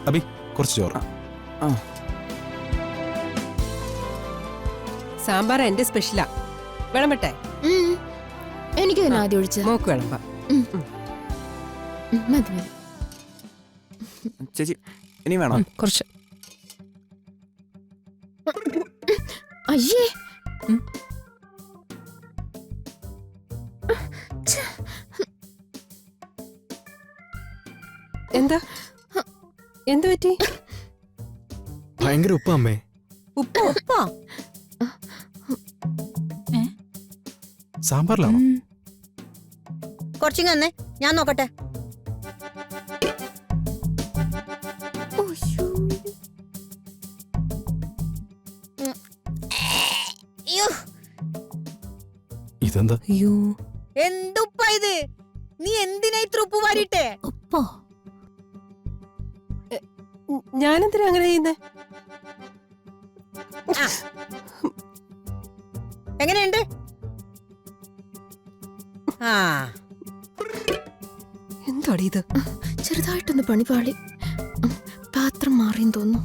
അബി കുറച്ച് ചോറ്. സാമ്പാർ എന്റെ സ്പെഷ്യലാ. വിളമ്പട്ടെ? എനിക്ക് ആദ്യം ഒഴിച്ച മോക്ക് വിളമ്പാ. മതി മതി. ചേച്ചി ഇനി വേണോ? കുറച്ച്. അയ്യേ, എന്താ എന്ത് പറ്റി? ഭയങ്കര ഉപ്പ അമ്മേ. ഉപ്പാ? സാമ്പാറിലാണോ? കുറച്ചിങ് തന്നെ, ഞാൻ നോക്കട്ടെ. ഇതെന്താ? അയ്യോ, എന്തുപ്പാ ഇത്? നീ എന്തിനാ ഇത്ര ഉപ്പ് വാരിട്ടെ? ഉപ്പോ? ഞാനെന്തിനാ അങ്ങനെ ചെയ്യുന്നേ? എങ്ങനെയുണ്ട്? ആ, എന്താടി ഇത്? ചെറുതായിട്ടൊന്ന് പണിപാളി. പാത്രം മാറിയെന്ന് തോന്നുന്നു.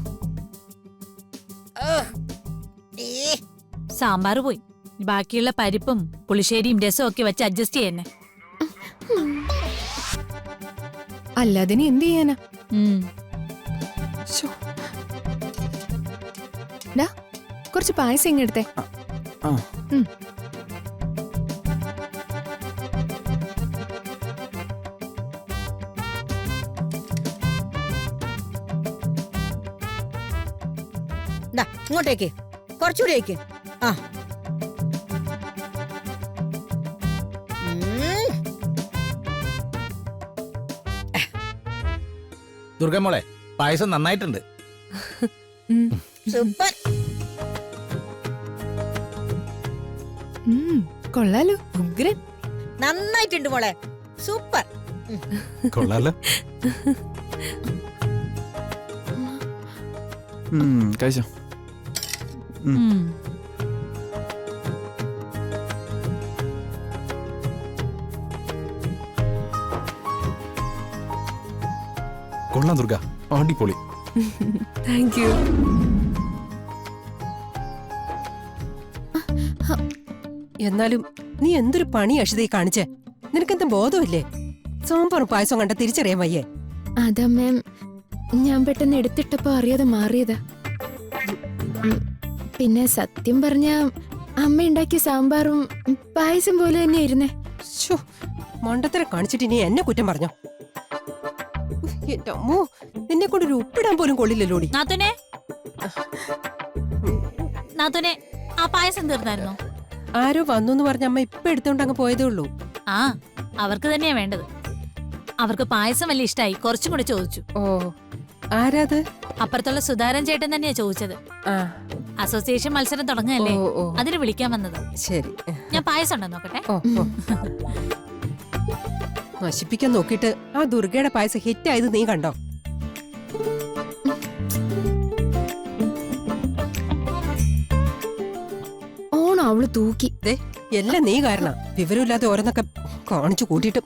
സാമ്പാർ പോയി. ബാക്കിയുള്ള പരിപ്പും പുളിശ്ശേരിയും രസവും ഒക്കെ വെച്ച് അഡ്ജസ്റ്റ് ചെയ്യുന്നേ. അല്ലാതിന് എന്ത് ചെയ്യാനാ? ശ്ശോ. കുറച്ച് പായസം ഇങ്ങെടുത്തേ. ഇങ്ങോട്ടേക്ക് കുറച്ചുകൂടി ആയിക്ക്. ആ, ദുർഗമോളെ പായസം നന്നായിട്ടുണ്ട്. സൂപ്പർ. കൊള്ളാലോ, ഉഗ്രൻ. നന്നായിട്ടുണ്ട് മോളെ, സൂപ്പർ. കൊള്ളാലോ. കഴിച്ചോ. കൊള്ളാം ദുർഗ, അടിപൊളി. Thank you. എന്നാലും നീ എന്തൊരു പണി അഷിതയെ കാണിച്ചേ? നിനക്കെന്താ ബോധമില്ലേ? സാമ്പാറും പായസം കണ്ട തിരിച്ചറിയാൻ വയ്യേ? അതാ മാം, ഞാൻ പെട്ടെന്ന് എടുത്തിട്ടപ്പോ അറിയാതെ മാറിയതാ. പിന്നെ സത്യം പറഞ്ഞ അമ്മ ഉണ്ടാക്കിയ സാമ്പാറും പായസം പോലെ തന്നെ ഇരുന്നേ. ശ്ശോ, മണ്ടത്തരം കാണിച്ചിട്ട് ഇനി എന്നെ കുറ്റം പറഞ്ഞോ? എന്റെ അമ്മോ, നിന്നെ കൊണ്ടൊരു ഉപ്പിടാൻ പോലും കൊള്ളില്ലല്ലോടി. നാത്തുനെ, നാത്തുനെ, ആ പായസം തീർന്നായിരുന്നോ? ആരോ വന്നു പറഞ്ഞ അമ്മ ഇപ്പൊ എടുത്തോണ്ട് അങ്ങ് പോയതേ ഉള്ളൂ. ആ, അവർക്ക് തന്നെയാ വേണ്ടത്. അവർക്ക് പായസം വലിയ ഇഷ്ടായി, കുറച്ചും കൂടെ ചോദിച്ചു. ഓ, ആരാത്? അപ്പുറത്തുള്ള സുധാരൻ ചേട്ടൻ തന്നെയാ ചോദിച്ചത്. ആ, അസോസിയേഷൻ മത്സരം തുടങ്ങല്ലേ, ഓ, ഓ. അതിന് വിളിക്കാൻ വന്നത്. ശരി. ഞാൻ പായസം ഉണ്ടോ നോക്കട്ടെ. ഓ, ഓ. നശിപ്പിക്കാൻ നോക്കിട്ട് ആ ദുർഗയുടെ പായസം ഹിറ്റായത് നീ കണ്ടോ? ഓണം അവള് തൂക്കി. എല്ലാം നീ കാരണം. വിവരമില്ലാതെ ഓരോന്നൊക്കെ കാണിച്ചു കൂട്ടിയിട്ട്